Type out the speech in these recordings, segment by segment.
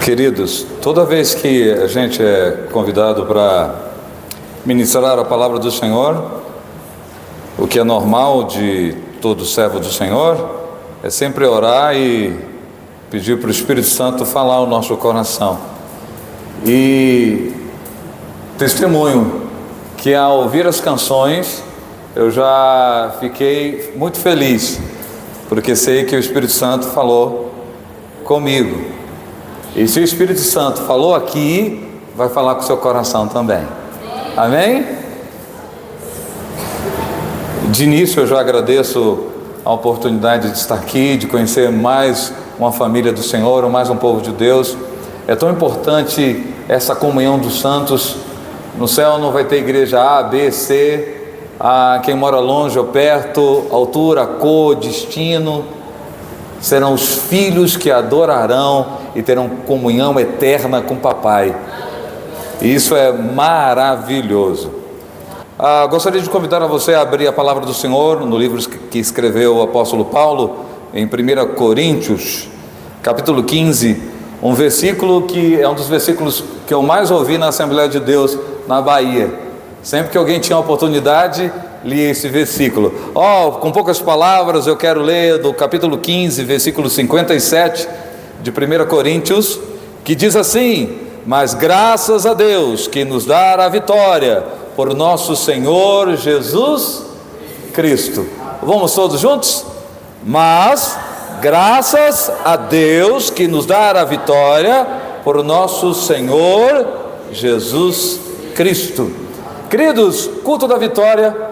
Queridos, toda vez que a gente é convidado para ministrar a palavra do Senhor, o que é normal de todo servo do Senhor é sempre orar e pedir para o Espírito Santo falar ao nosso coração. E testemunho que ao ouvir as canções eu já fiquei muito feliz, porque sei que o Espírito Santo falou comigo. E se o Espírito Santo falou aqui, vai falar com o seu coração também. Amém? De início eu já agradeço a oportunidade de estar aqui, de conhecer mais uma família do Senhor, mais um povo de Deus. É tão importante essa comunhão dos santos. No céu não vai ter igreja A, B, C, quem mora longe ou perto, altura, cor, destino. Serão os filhos que adorarão e terão comunhão eterna com o Papai. E isso é maravilhoso. Gostaria de convidar a você a abrir a palavra do Senhor no livro que escreveu o apóstolo Paulo, em 1 Coríntios, capítulo 15, um versículo que é um dos versículos que eu mais ouvi na Assembleia de Deus na Bahia. Sempre que alguém tinha a oportunidade, lia esse versículo. Com poucas palavras eu quero ler do capítulo 15, versículo 57 de 1 Coríntios, que diz assim: mas graças a Deus que nos dá a vitória por nosso Senhor Jesus Cristo. Vamos todos juntos? Mas graças a Deus que nos dá a vitória por nosso Senhor Jesus Cristo. Queridos, culto da vitória.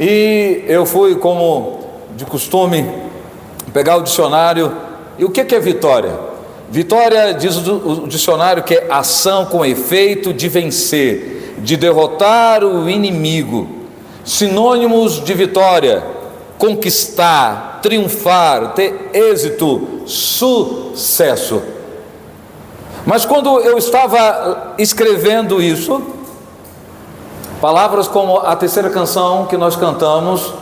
E eu fui, como de costume, pegar o dicionário. E o que é vitória? Vitória, diz o dicionário, que é ação com efeito de vencer, de derrotar o inimigo. Sinônimos de vitória: conquistar, triunfar, ter êxito, sucesso. Mas quando eu estava escrevendo isso, palavras como a terceira canção que nós cantamos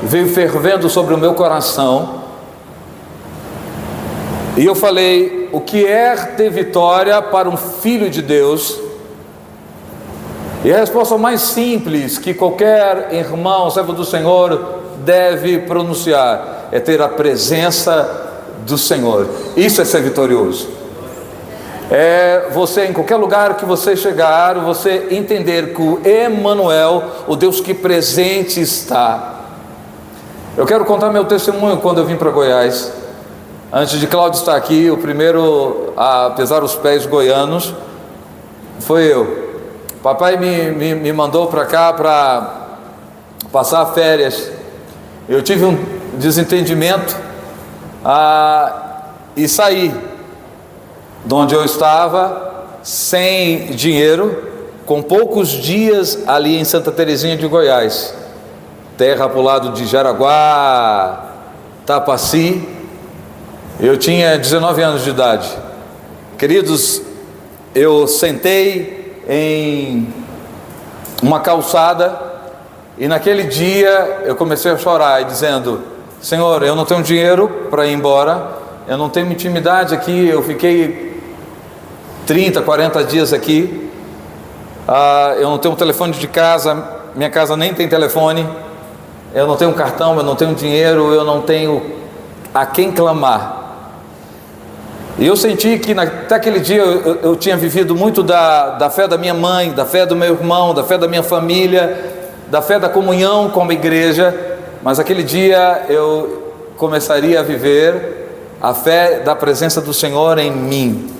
veio fervendo sobre o meu coração. E eu falei: o que é ter vitória para um filho de Deus? E a resposta mais simples que qualquer irmão, servo do Senhor, deve pronunciar é ter a presença do Senhor. Isso é ser vitorioso. É você, em qualquer lugar que você chegar, você entender que o Emanuel, o Deus que presente está. Eu quero contar meu testemunho quando eu vim para Goiás. Antes de Cláudio estar aqui, o primeiro a pisar os pés goianos foi eu. Papai me mandou para cá para passar férias. Eu tive um desentendimento e saí de onde eu estava, sem dinheiro, com poucos dias ali em Santa Terezinha de Goiás, terra para o lado de Jaraguá, Tapaci. Eu tinha 19 anos de idade. Queridos, eu sentei em uma calçada e naquele dia eu comecei a chorar, dizendo: Senhor, eu não tenho dinheiro para ir embora, eu não tenho intimidade aqui, eu fiquei 30, 40 dias aqui, eu não tenho telefone de casa, minha casa nem tem telefone, eu não tenho cartão, eu não tenho dinheiro, eu não tenho a quem clamar. E eu senti que até aquele dia eu tinha vivido muito da fé da minha mãe, da fé do meu irmão, da fé da minha família, da fé da comunhão com a igreja, mas aquele dia eu começaria a viver a fé da presença do Senhor em mim.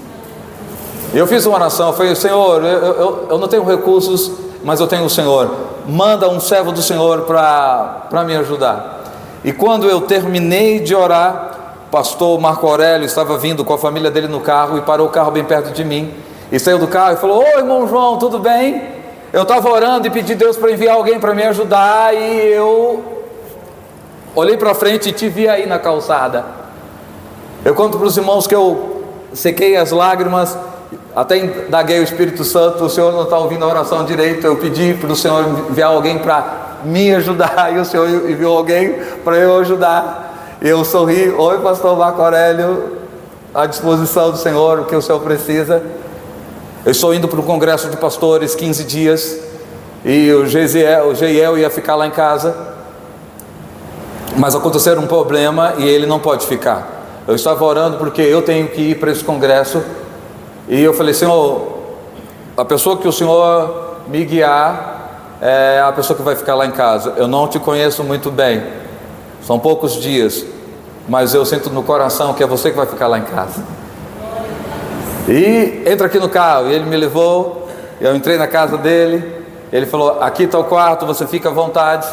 Eu fiz uma oração, eu falei: Senhor, eu não tenho recursos, mas eu tenho o Senhor. Manda um servo do Senhor para me ajudar. E quando eu terminei de orar, o pastor Marco Aurélio estava vindo com a família dele no carro e parou o carro bem perto de mim. E saiu do carro e falou: ô irmão João, tudo bem? Eu estava orando e pedi a Deus para enviar alguém para me ajudar, e eu olhei para frente e te vi aí na calçada. Eu conto para os irmãos que eu sequei as lágrimas, até indaguei o Espírito Santo. O Senhor não está ouvindo a oração direito. Eu pedi para o Senhor enviar alguém para me ajudar, e o Senhor enviou alguém para eu ajudar. Eu sorri: oi pastor Marco Aurélio, à disposição do Senhor, o que o Senhor precisa. Eu estou indo para o congresso de pastores 15 dias, e o Geiel ia ficar lá em casa, mas aconteceu um problema e ele não pode ficar. Eu estava orando porque eu tenho que ir para esse congresso, e eu falei: Senhor, a pessoa que o Senhor me guiar é a pessoa que vai ficar lá em casa. Eu não te conheço muito bem, são poucos dias, mas eu sinto no coração que é você que vai ficar lá em casa. E entra aqui no carro. E ele me levou, eu entrei na casa dele, ele falou: aqui está o quarto, você fica à vontade.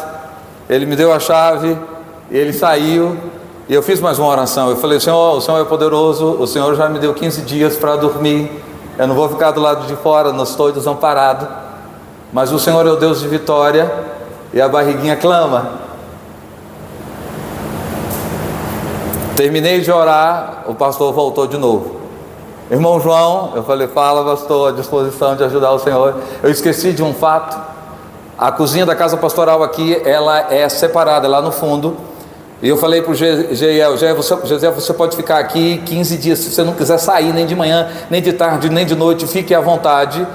Ele me deu a chave, ele saiu, e eu fiz mais uma oração. Eu falei: Senhor, o Senhor é poderoso, o Senhor já me deu 15 dias para dormir, eu não vou ficar do lado de fora, não estou desamparado, mas o Senhor é o Deus de vitória, e a barriguinha clama. Terminei de orar, o pastor voltou de novo. Irmão João, eu falei: fala, pastor, à disposição de ajudar o Senhor. Eu esqueci de um fato: a cozinha da casa pastoral aqui, ela é separada, lá no fundo. E eu falei para o Geiel: você pode ficar aqui 15 dias, se você não quiser sair nem de manhã, nem de tarde, nem de noite, fique à vontade,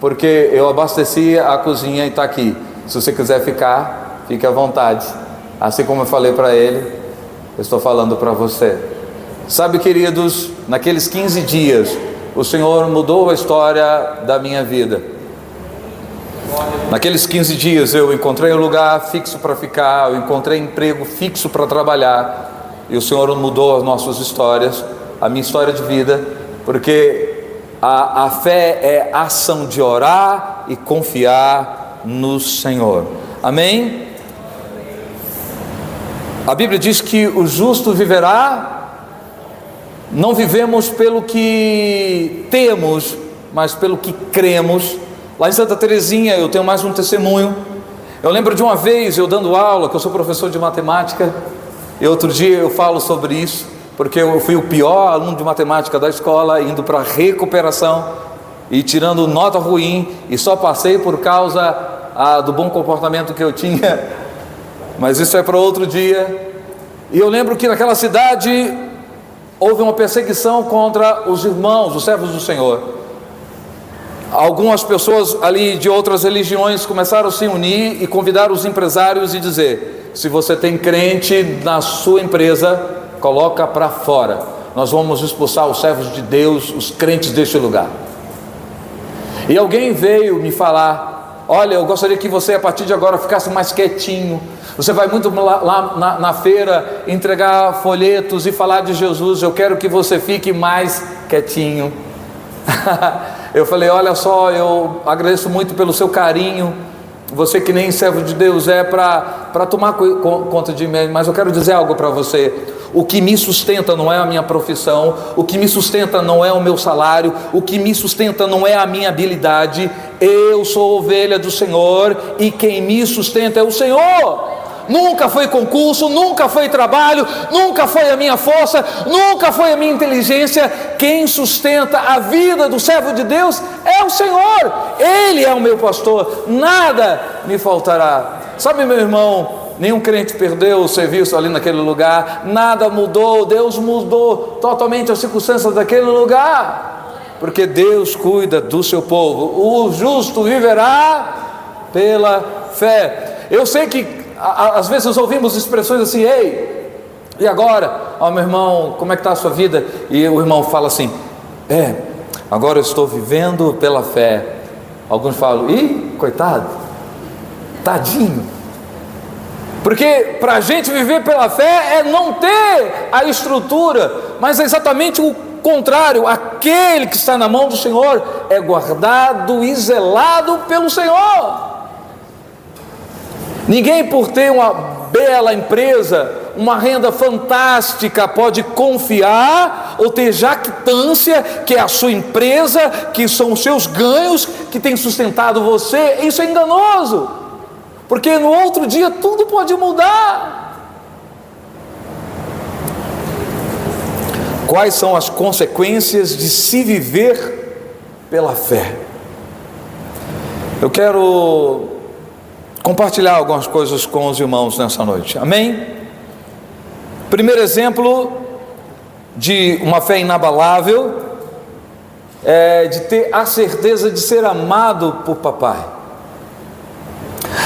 porque eu abasteci a cozinha e está aqui. Se você quiser ficar, fique à vontade. Assim como eu falei para ele, eu estou falando para você. Sabe, queridos, naqueles 15 dias, o Senhor mudou a história da minha vida. Naqueles 15 dias eu encontrei um lugar fixo para ficar, eu encontrei emprego fixo para trabalhar, e o Senhor mudou as nossas histórias, a minha história de vida, porque a fé é ação de orar e confiar no Senhor. Amém? A Bíblia diz que o justo viverá. Não vivemos pelo que temos, mas pelo que cremos. Lá em Santa Terezinha eu tenho mais um testemunho. Eu lembro de uma vez eu dando aula, que eu sou professor de matemática, e outro dia eu falo sobre isso, porque eu fui o pior aluno de matemática da escola, indo para recuperação e tirando nota ruim, e só passei por causa do bom comportamento que eu tinha, mas isso é para outro dia. E eu lembro que naquela cidade houve uma perseguição contra os irmãos, os servos do Senhor. Algumas pessoas ali de outras religiões começaram a se unir e convidar os empresários e dizer: se você tem crente na sua empresa, coloca para fora, nós vamos expulsar os servos de Deus, os crentes deste lugar. E alguém veio me falar: olha, eu gostaria que você a partir de agora ficasse mais quietinho, você vai muito lá na feira entregar folhetos e falar de Jesus, eu quero que você fique mais quietinho. Eu falei: olha só, eu agradeço muito pelo seu carinho, você que nem servo de Deus é para tomar conta de mim, mas eu quero dizer algo para você: o que me sustenta não é a minha profissão, o que me sustenta não é o meu salário, o que me sustenta não é a minha habilidade, eu sou ovelha do Senhor, e quem me sustenta é o Senhor. Nunca foi concurso, nunca foi trabalho, nunca foi a minha força, nunca foi a minha inteligência. Quem sustenta a vida do servo de Deus é o Senhor. Ele é o meu pastor, nada me faltará. Sabe, meu irmão, nenhum crente perdeu o serviço ali naquele lugar, nada mudou, Deus mudou totalmente as circunstâncias daquele lugar, porque Deus cuida do seu povo. O justo viverá pela fé. Eu sei que às vezes nós ouvimos expressões assim: ei, e agora? Ó, meu irmão, como é que está a sua vida? E o irmão fala assim: agora eu estou vivendo pela fé. Alguns falam: ih, coitado, tadinho. Porque para a gente viver pela fé é não ter a estrutura, mas é exatamente o contrário. Aquele que está na mão do Senhor é guardado e zelado pelo Senhor. Ninguém, por ter uma bela empresa, uma renda fantástica, pode confiar ou ter jactância que é a sua empresa, que são os seus ganhos que tem sustentado você. Isso é enganoso, porque no outro dia tudo pode mudar. Quais são as consequências de se viver pela fé? Eu quero compartilhar algumas coisas com os irmãos nessa noite, amém? Primeiro exemplo, de uma fé inabalável, de ter a certeza de ser amado por papai.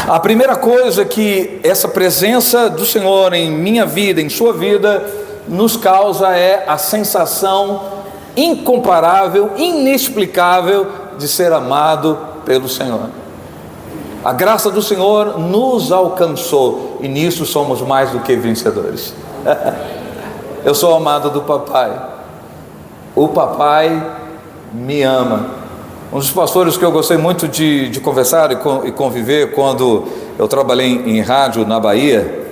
A primeira coisa que essa presença do Senhor em minha vida, em sua vida, nos causa é a sensação incomparável, inexplicável de ser amado pelo Senhor. A graça do Senhor nos alcançou e nisso somos mais do que vencedores. Eu sou amado do papai. O papai me ama. Um dos pastores que eu gostei muito de conversar e conviver quando eu trabalhei em rádio na Bahia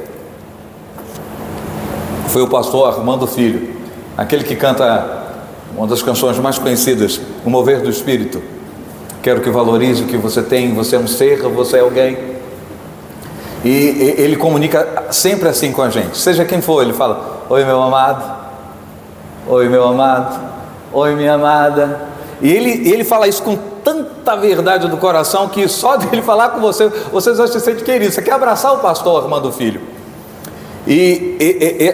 foi o pastor Armando Filho, aquele que canta uma das canções mais conhecidas, O Mover do Espírito. Quero que valorize o que você tem, você é um ser, você é alguém. E ele comunica sempre assim com a gente, seja quem for. Ele fala: oi meu amado, oi meu amado, oi minha amada. E ele fala isso com tanta verdade do coração que só dele falar com você, você já se sente querido. Você quer abraçar o pastor Armando Filho. E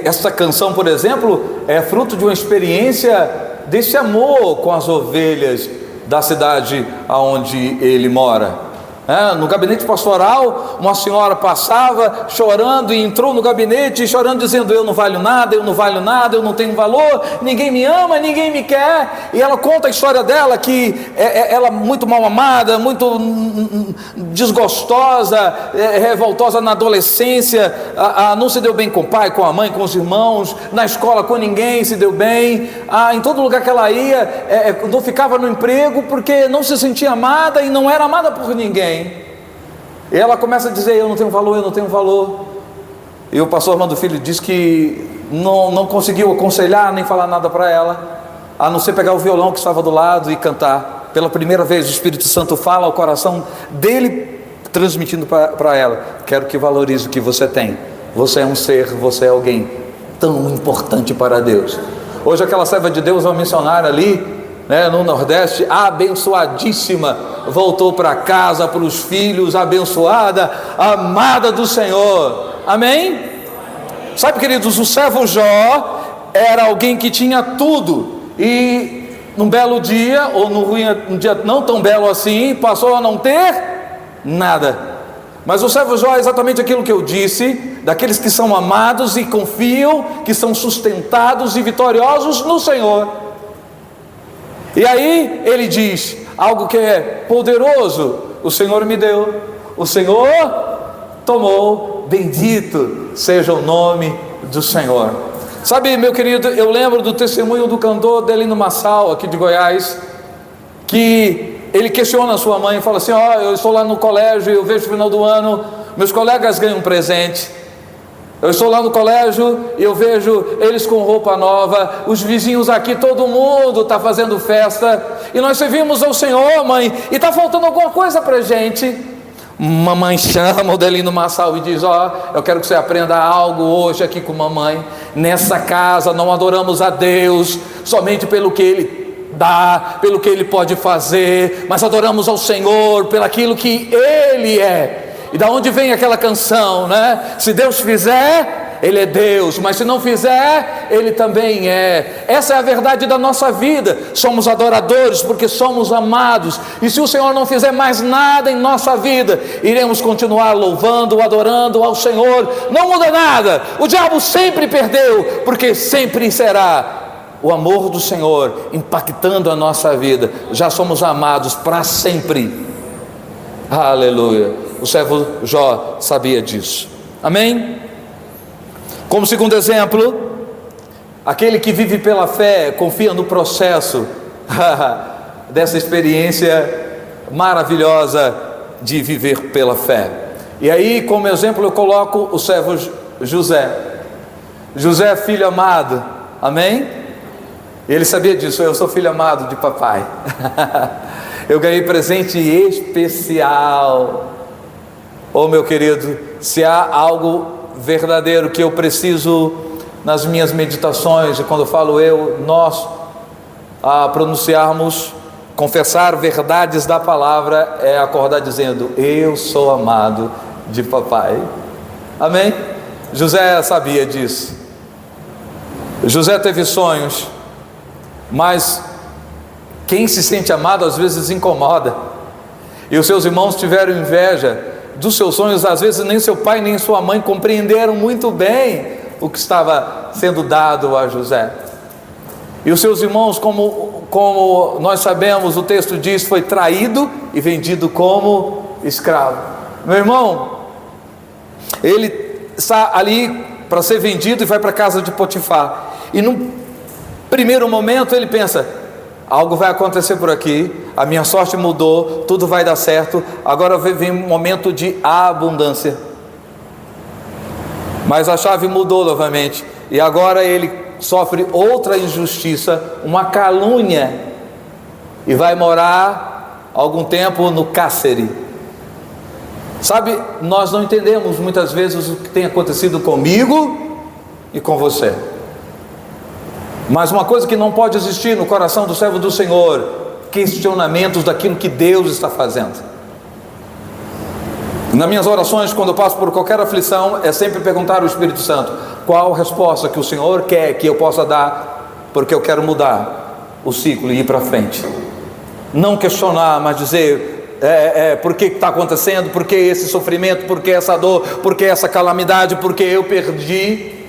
essa canção, por exemplo, é fruto de uma experiência desse amor com as ovelhas da cidade aonde ele mora. No gabinete pastoral, uma senhora passava chorando e entrou no gabinete chorando, dizendo: eu não valho nada, eu não valho nada, eu não tenho valor, ninguém me ama, ninguém me quer. E ela conta a história dela, que ela muito mal amada, muito desgostosa, revoltosa na adolescência, não se deu bem com o pai, com a mãe, com os irmãos, na escola com ninguém se deu bem, em todo lugar que ela ia, não ficava no emprego porque não se sentia amada e não era amada por ninguém. E ela começa a dizer: eu não tenho valor, eu não tenho valor. E o pastor Armando Filho diz que não conseguiu aconselhar nem falar nada para ela, a não ser pegar o violão que estava do lado e cantar. Pela primeira vez o Espírito Santo fala ao coração dele, transmitindo para ela: quero que valorize o que você tem. Você é um ser, você é alguém tão importante para Deus. Hoje aquela serva de Deus, uma missionária ali, no Nordeste, abençoadíssima, voltou para casa, para os filhos, abençoada, amada do Senhor. Amém? Sabe, queridos, o servo Jó era alguém que tinha tudo, e num belo dia, ou num dia não tão belo assim, passou a não ter nada. Mas o servo Jó é exatamente aquilo que eu disse, daqueles que são amados e confiam, que são sustentados e vitoriosos no Senhor. E aí ele diz algo que é poderoso: o Senhor me deu, o Senhor tomou, bendito seja o nome do Senhor. Sabe, meu querido, eu lembro do testemunho do cantor Delino Massal, aqui de Goiás, que ele questiona a sua mãe e fala assim: eu estou lá no colégio e eu vejo no final do ano, meus colegas ganham um presente. Eu estou lá no colégio e eu vejo eles com roupa nova, os vizinhos aqui, todo mundo está fazendo festa, e nós servimos ao Senhor, mãe, e está faltando alguma coisa para a gente. Mamãe chama o Delino Massal e diz: eu quero que você aprenda algo hoje aqui com mamãe. Nessa casa não adoramos a Deus somente pelo que Ele dá, pelo que Ele pode fazer, mas adoramos ao Senhor pelo aquilo que Ele é. E da onde vem aquela canção, né? Se Deus fizer, Ele é Deus, mas se não fizer, Ele também é. Essa é a verdade da nossa vida. Somos adoradores porque somos amados, e se o Senhor não fizer mais nada em nossa vida, iremos continuar louvando, adorando ao Senhor. Não muda nada. O diabo sempre perdeu, porque sempre será o amor do Senhor impactando a nossa vida. Já somos amados para sempre. Aleluia. O servo Jó sabia disso. Amém? Como segundo exemplo, aquele que vive pela fé confia no processo dessa experiência maravilhosa de viver pela fé. E aí, como exemplo, eu coloco o servo José. José, filho amado. Amém? Ele sabia disso: eu sou filho amado de papai. Eu ganhei presente especial. Meu querido, se há algo verdadeiro que eu preciso nas minhas meditações, e quando eu falo nós pronunciarmos, confessar verdades da palavra, é acordar dizendo: eu sou amado de papai. Amém? José sabia disso. José teve sonhos, mas quem se sente amado às vezes incomoda, e os seus irmãos tiveram inveja dos seus sonhos. Às vezes nem seu pai nem sua mãe compreenderam muito bem o que estava sendo dado a José. E os seus irmãos, como nós sabemos, o texto diz, foi traído e vendido como escravo. Meu irmão, ele está ali para ser vendido e vai para a casa de Potifar. E num primeiro momento ele pensa: algo vai acontecer por aqui, a minha sorte mudou, tudo vai dar certo, agora vem um momento de abundância. Mas a chave mudou novamente, e agora ele sofre outra injustiça, uma calúnia, e vai morar algum tempo no cárcere. Sabe, nós não entendemos muitas vezes o que tem acontecido comigo e com você. Mas uma coisa que não pode existir no coração do servo do Senhor: questionamentos daquilo que Deus está fazendo. Nas minhas orações, quando eu passo por qualquer aflição, é sempre perguntar ao Espírito Santo: qual a resposta que o Senhor quer que eu possa dar, porque eu quero mudar o ciclo e ir para frente. Não questionar, mas dizer: por que está acontecendo, por que esse sofrimento, por que essa dor, por que essa calamidade, por que eu perdi.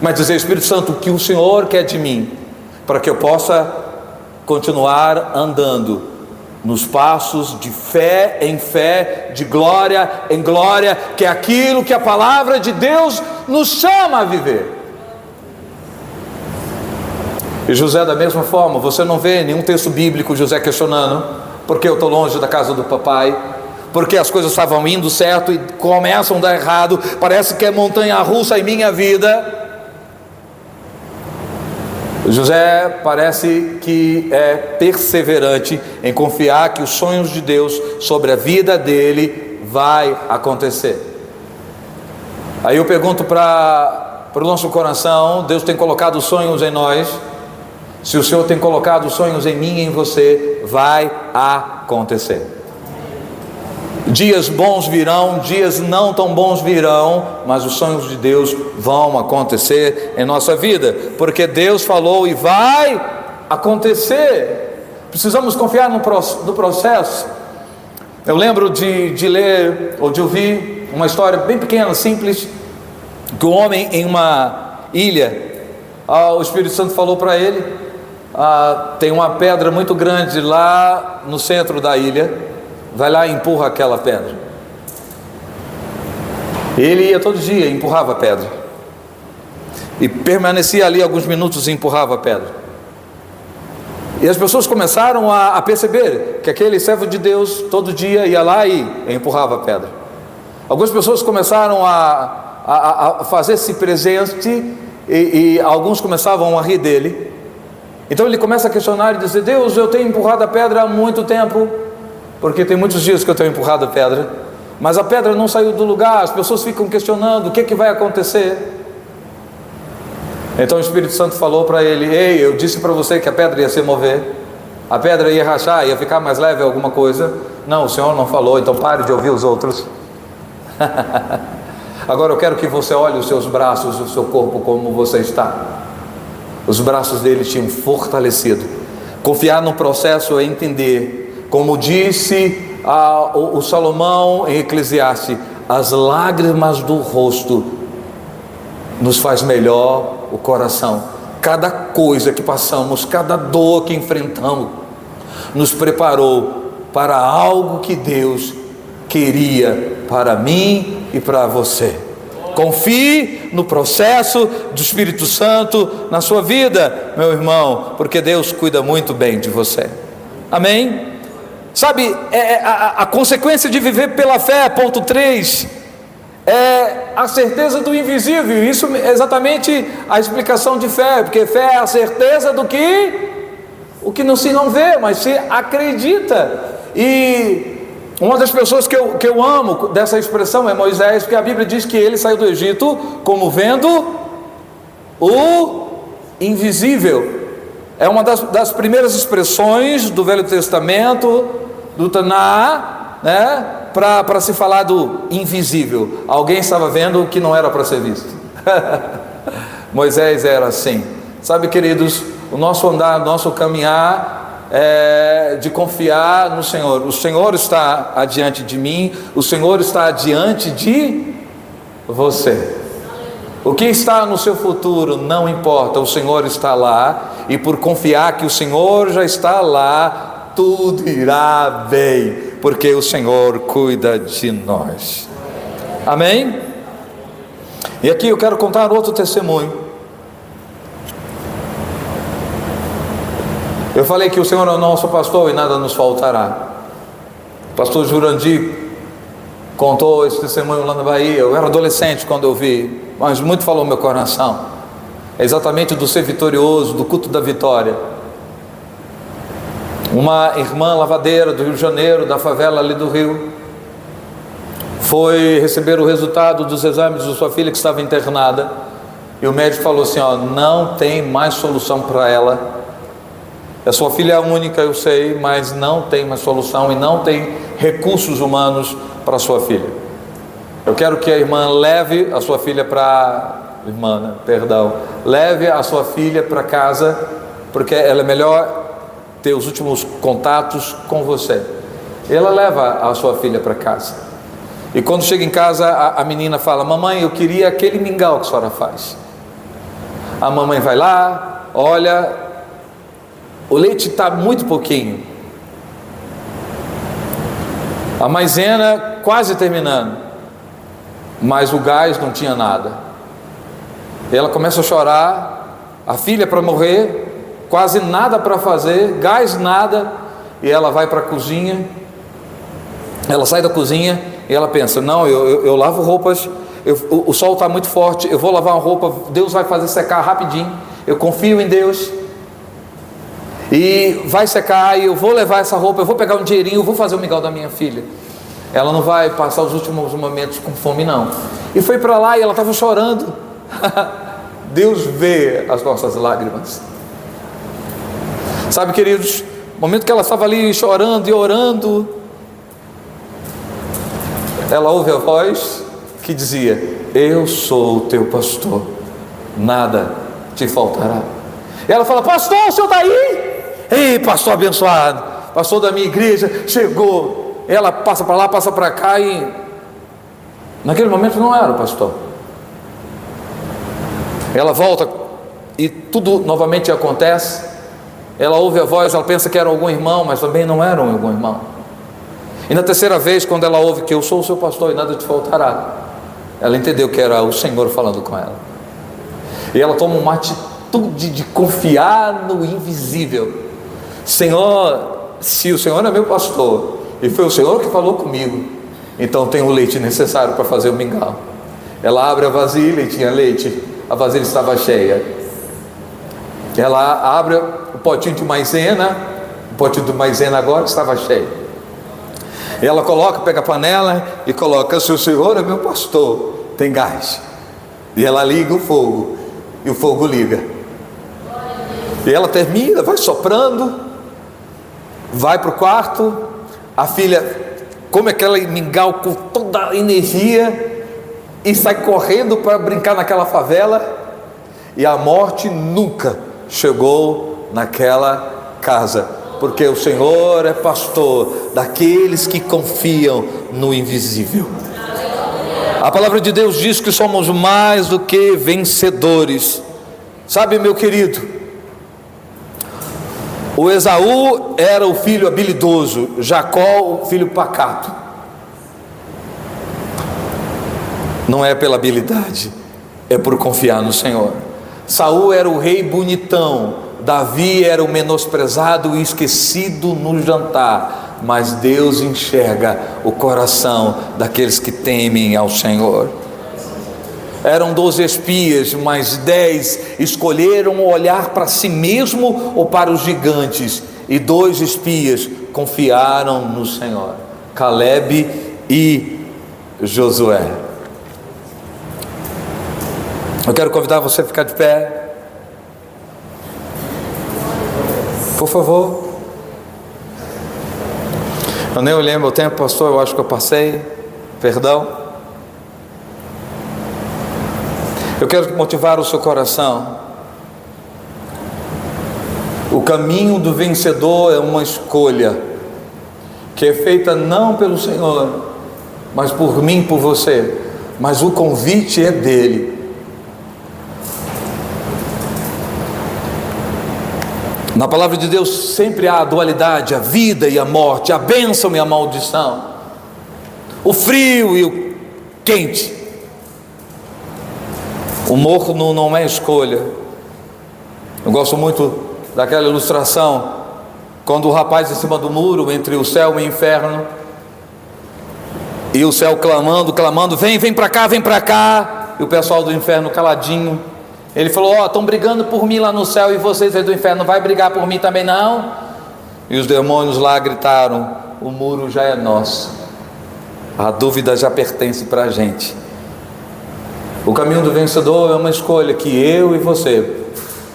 Mas dizer: Espírito Santo, o que o Senhor quer de mim, para que eu possa continuar andando nos passos de fé em fé, de glória em glória, que é aquilo que a palavra de Deus nos chama a viver. E José, da mesma forma, você não vê nenhum texto bíblico José questionando: porque eu estou longe da casa do papai, porque as coisas estavam indo certo e começam a dar errado, parece que é montanha-russa em minha vida. José parece que é perseverante em confiar que os sonhos de Deus sobre a vida dele vai acontecer. Aí eu pergunto para o nosso coração: Deus tem colocado sonhos em nós? Se o Senhor tem colocado sonhos em mim e em você, vai acontecer. Dias bons virão, dias não tão bons virão, mas os sonhos de Deus vão acontecer em nossa vida, porque Deus falou e vai acontecer. Precisamos confiar no processo. Eu lembro de ler ou de ouvir uma história bem pequena, simples, que um homem em uma ilha, o Espírito Santo falou para ele: tem uma pedra muito grande lá no centro da ilha, vai lá e empurra aquela pedra. Ele ia todo dia e empurrava a pedra, e permanecia ali alguns minutos e empurrava a pedra. E as pessoas começaram a perceber que aquele servo de Deus todo dia ia lá e empurrava a pedra. Algumas pessoas começaram a fazer-se presente, e alguns começavam a rir dele. Então ele começa a questionar e dizer: Deus, eu tenho empurrado a pedra há muito tempo, porque tem muitos dias que eu tenho empurrado a pedra, mas a pedra não saiu do lugar. As pessoas ficam questionando o que vai acontecer. Então o Espírito Santo falou para ele: ei, eu disse para você que a pedra ia se mover, a pedra ia rachar, ia ficar mais leve alguma coisa. Não, o Senhor não falou, então pare de ouvir os outros. Agora eu quero que você olhe os seus braços, o seu corpo, como você está. Os braços dele tinham fortalecido. Confiar no processo é entender, como disse o Salomão em Eclesiastes: as lágrimas do rosto nos faz melhor o coração. Cada coisa que passamos, cada dor que enfrentamos, nos preparou para algo que Deus queria para mim e para você. Confie no processo do Espírito Santo na sua vida, meu irmão, porque Deus cuida muito bem de você. Amém? Sabe, a consequência de viver pela fé, ponto 3, é a certeza do invisível. Isso é exatamente a explicação de fé, porque fé é a certeza do que não se não vê, mas se acredita. E uma das pessoas que eu amo dessa expressão é Moisés, porque a Bíblia diz que ele saiu do Egito como vendo o invisível. É uma das primeiras expressões do Velho Testamento, do Taná, né, para se falar do invisível. Alguém estava vendo o que não era para ser visto. Moisés era assim. Sabe, queridos, o nosso andar, o nosso caminhar é de confiar no Senhor. O Senhor está adiante de mim, o Senhor está adiante de você. O que está no seu futuro não importa, o Senhor está lá, e por confiar que o Senhor já está lá, tudo irá bem, porque o Senhor cuida de nós. Amém? E aqui eu quero contar outro testemunho. Eu falei que o Senhor é o nosso pastor e nada nos faltará. O pastor Jurandir contou esse testemunho lá na Bahia. Eu era adolescente quando eu vi, mas muito falou no meu coração. É exatamente do ser vitorioso, do culto da vitória. Uma irmã lavadeira do Rio de Janeiro, da favela ali do Rio, foi receber o resultado dos exames de sua filha que estava internada, e o médico falou assim, não tem mais solução para ela. A sua filha é a única, eu sei, mas não tem mais solução e não tem recursos humanos para a sua filha. Eu quero que a irmã leve a sua filha leve a sua filha para casa, porque ela é melhor ter os últimos contatos com você. Ela leva a sua filha para casa. E quando chega em casa, a menina fala, mamãe, eu queria aquele mingau que a senhora faz. A mamãe vai lá, olha, o leite está muito pouquinho, a maisena quase terminando, mas o gás não tinha nada. Ela começa a chorar, a filha para morrer, quase nada para fazer, gás nada, e ela vai para a cozinha, ela sai da cozinha e ela pensa, não, eu lavo roupas, o sol está muito forte, eu vou lavar uma roupa, Deus vai fazer secar rapidinho, eu confio em Deus, e vai secar, e eu vou levar essa roupa, eu vou pegar um dinheirinho, eu vou fazer o mingau da minha filha. Ela não vai passar os últimos momentos com fome não. E foi para lá e ela estava chorando. Deus vê as nossas lágrimas. Sabe, queridos, no momento que ela estava ali chorando e orando, ela ouve a voz que dizia, eu sou o teu pastor, nada te faltará. E ela fala, pastor, o senhor está aí? Ei, pastor abençoado, pastor da minha igreja, chegou. Ela passa para lá, passa para cá, e naquele momento não era o pastor. Ela volta e tudo novamente acontece. Ela ouve a voz, ela pensa que era algum irmão, mas também não era algum irmão. E na terceira vez, quando ela ouve que eu sou o seu pastor e nada te faltará, ela entendeu que era o Senhor falando com ela. E ela toma uma atitude de confiar no invisível. Senhor, se o Senhor é meu pastor e foi o Senhor que falou comigo, então tem o leite necessário para fazer o mingau. Ela abre a vasilha e tinha leite, a vasilha estava cheia. Ela abre o potinho de maisena, o potinho de maisena agora estava cheio. E ela coloca, pega a panela e coloca, se o Senhor é meu pastor, tem gás. E ela liga o fogo, e o fogo liga. E ela termina, vai soprando, vai para o quarto, a filha come aquele mingau com toda a energia e sai correndo para brincar naquela favela, e a morte nunca chegou naquela casa, porque o Senhor é pastor daqueles que confiam no invisível. A palavra de Deus diz que somos mais do que vencedores. Sabe, meu querido, o Esaú era o filho habilidoso, Jacó o filho pacato. Não é pela habilidade, é por confiar no Senhor. Saul era o rei bonitão, Davi era o menosprezado e esquecido no jantar, mas Deus enxerga o coração daqueles que temem ao Senhor. Eram 12 espias, mas 10 escolheram olhar para si mesmo ou para os gigantes, e 2 espias confiaram no Senhor, Caleb e Josué. Eu quero convidar você a ficar de pé, por favor. Eu nem olhei meu tempo, pastor, eu acho que eu passei, perdão. Eu quero motivar o seu coração. O caminho do vencedor é uma escolha que é feita não pelo Senhor, mas por mim, por você. Mas o convite é dele. Na palavra de Deus sempre há a dualidade, a vida e a morte, a bênção e a maldição, o frio e o quente. O morno não é escolha. Eu gosto muito daquela ilustração, quando o rapaz em cima do muro, entre o céu e o inferno, e o céu clamando, vem para cá, e o pessoal do inferno caladinho. Ele falou: estão brigando por mim lá no céu, e vocês aí do inferno, não vai brigar por mim também não? E os demônios lá gritaram: o muro já é nosso, a dúvida já pertence para a gente. O caminho do vencedor é uma escolha que eu e você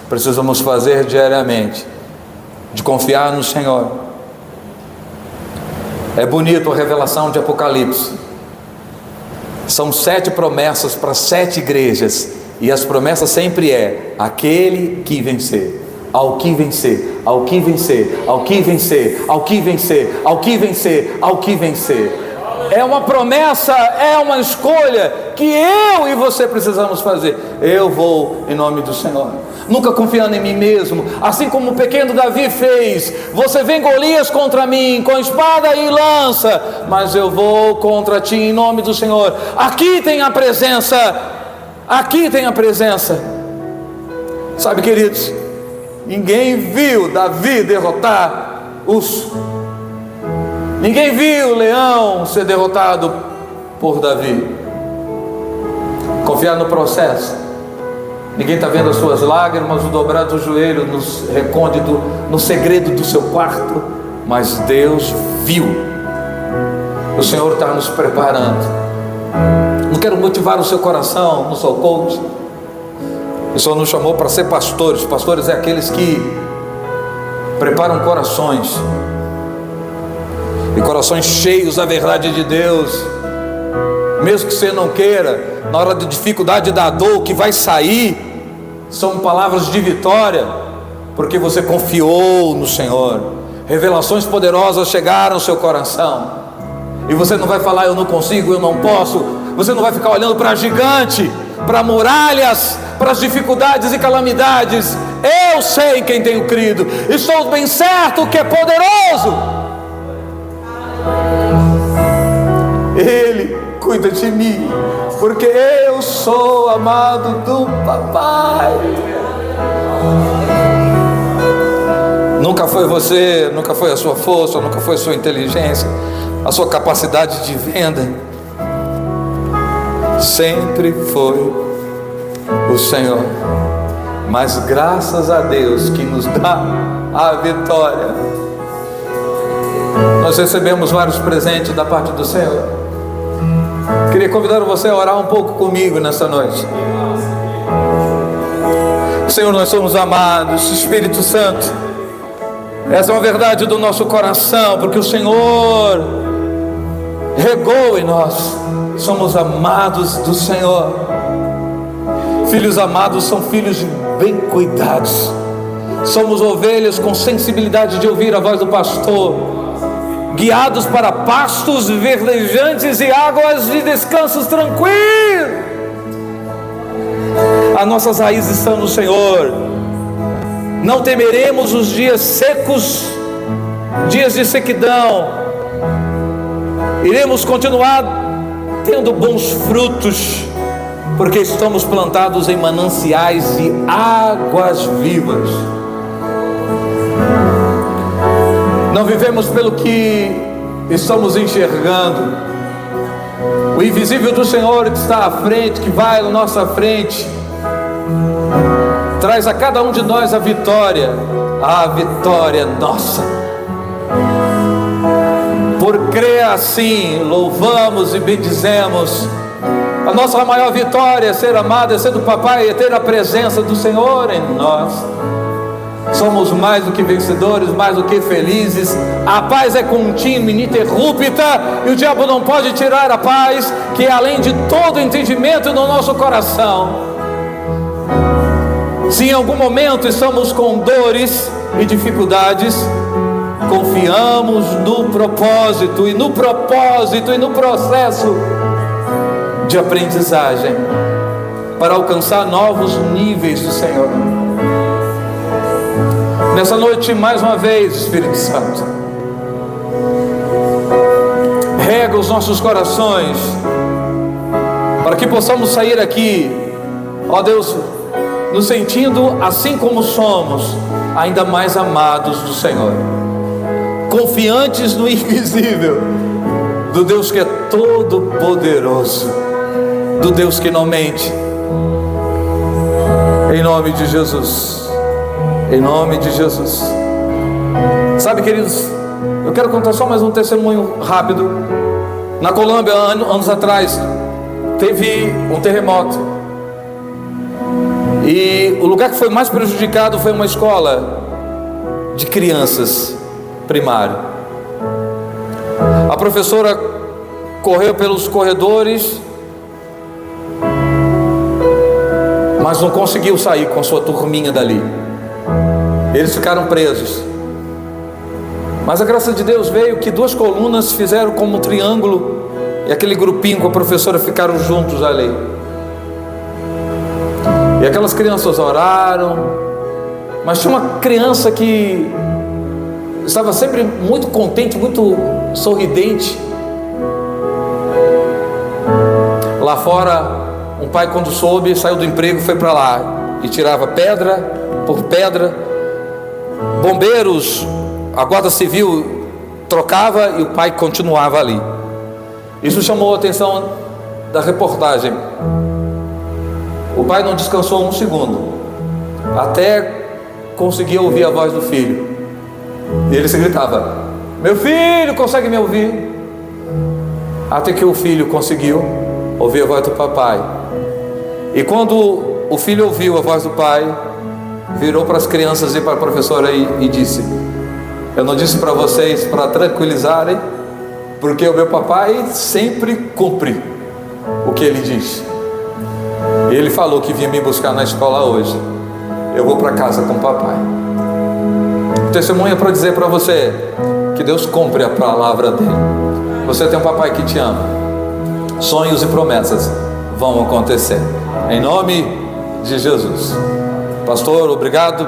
precisamos fazer diariamente, de confiar no Senhor. É bonito a revelação de Apocalipse. São 7 promessas para 7 igrejas, e as promessas sempre é: aquele que vencer, ao que vencer, ao que vencer, ao que vencer, ao que vencer, ao que vencer, ao que vencer. É uma promessa, é uma escolha que eu e você precisamos fazer. Eu vou em nome do Senhor, nunca confiando em mim mesmo, assim como o pequeno Davi fez. Você vem, Golias, contra mim com espada e lança, mas eu vou contra ti em nome do Senhor. Aqui tem a presença, aqui tem a presença. Sabe, queridos, ninguém viu Davi derrotar urso. Ninguém viu o leão ser derrotado por Davi. Confiar no processo. Ninguém está vendo as suas lágrimas, o dobrar do joelho no recôndito, no segredo do seu quarto, mas Deus viu. O Senhor está nos preparando. Não quero motivar o seu coração, não sou coach. O Senhor nos chamou para ser pastores. Pastores é aqueles que preparam corações, e corações cheios da verdade de Deus. Mesmo que você não queira, na hora da dificuldade, da dor, o que vai sair são palavras de vitória, porque você confiou no Senhor. Revelações poderosas chegaram ao seu coração, e você não vai falar: eu não consigo, eu não posso. Você não vai ficar olhando para gigante, para muralhas, para as dificuldades e calamidades. Eu sei em quem tenho crido, estou bem certo que é poderoso. Ele cuida de mim, porque eu sou amado do Papai. Nunca foi você, nunca foi a sua força, nunca foi a sua inteligência, a sua capacidade de venda. Sempre foi o Senhor. Mas graças a Deus que nos dá a vitória. Nós recebemos vários presentes da parte do Senhor. Queria convidar você a orar um pouco comigo nessa noite. Senhor, nós somos amados. Espírito Santo, essa é uma verdade do nosso coração, porque o Senhor regou em nós. Somos amados do Senhor. Filhos amados são filhos bem cuidados. Somos ovelhas com sensibilidade de ouvir a voz do pastor, guiados para pastos verdejantes e águas de descansos tranquilos. As nossas raízes estão no Senhor. Não temeremos os dias secos, dias de sequidão. Iremos continuar tendo bons frutos, porque estamos plantados em mananciais de águas vivas. Não vivemos pelo que estamos enxergando. O invisível do Senhor que está à frente, que vai à nossa frente, traz a cada um de nós a vitória nossa. Por crer assim, louvamos e bendizemos. A nossa maior vitória é ser amado, é ser do Papai, é ter a presença do Senhor em nós. Somos mais do que vencedores, mais do que felizes. A paz é contínua, ininterrupta, e o diabo não pode tirar a paz, que é além de todo entendimento no nosso coração. Se em algum momento estamos com dores e dificuldades, confiamos no propósito e no processo de aprendizagem para alcançar novos níveis do Senhor. Nessa noite, mais uma vez, Espírito Santo, rega os nossos corações para que possamos sair aqui, ó Deus, nos sentindo assim como somos, ainda mais amados do Senhor, confiantes no invisível, do Deus que é todo poderoso, do Deus que não mente. Em nome de Jesus, em nome de Jesus. Sabe, queridos, eu quero contar só mais um testemunho rápido. Na Colômbia, anos atrás, teve um terremoto, e o lugar que foi mais prejudicado foi uma escola de crianças primário. A professora correu pelos corredores, mas não conseguiu sair com a sua turminha dali. Eles ficaram presos. Mas a graça de Deus veio que 2 colunas fizeram como um triângulo, e aquele grupinho com a professora ficaram juntos ali. E aquelas crianças oraram, mas tinha uma criança que estava sempre muito contente, muito sorridente. Lá fora, um pai, quando soube, saiu do emprego, foi para lá e tirava pedra por pedra. Bombeiros, a guarda civil trocava e o pai continuava ali. Isso chamou a atenção da reportagem. O pai não descansou um segundo até conseguir ouvir a voz do filho. E ele se gritava: meu filho, consegue me ouvir? Até que o filho conseguiu ouvir a voz do papai. E quando o filho ouviu a voz do pai, virou para as crianças e para a professora e disse: eu não disse para vocês para tranquilizarem, porque o meu papai sempre cumpre o que ele diz. Ele falou que vinha me buscar na escola hoje. Eu vou para casa com o papai. O testemunho é para dizer para você que Deus cumpre a palavra dele. Você tem um papai que te ama. Sonhos e promessas vão acontecer, em nome de Jesus. Pastor, obrigado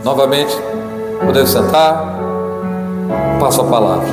novamente. Podemos sentar. Passo a palavra.